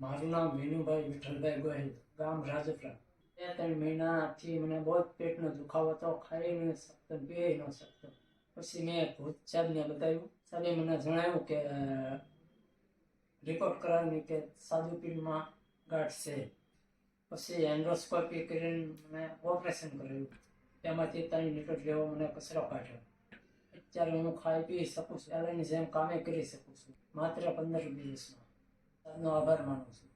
મારું નામ વિનુભાઈ વિઠ્ઠલભાઈ ગોહિલ, ગામ રાજપરા. 2-3 મહિનાથી મને બહુ જ પેટનો દુખાવો હતો, ખાઈ ન શકતો, પી ન શકતો. પછી મેં ભૂત સાહેબને બતાવ્યું. સાહેબે મને જણાવ્યું કે રિપોર્ટ કરાવીને કે સાદુપીરમાં ગાંઠ છે. પછી એન્ડોસ્કોપી કરીને મને ઓપરેશન કરાવ્યું. તેમાંથી 3 લીટર જેવો મને કચરો કાઢ્યો. અત્યારે હું ખાઈ પી શકું છું, પહેલાંની જેમ કામે કરી શકું છું, માત્ર 15 દિવસમાં. આપનો આભાર માનું છું.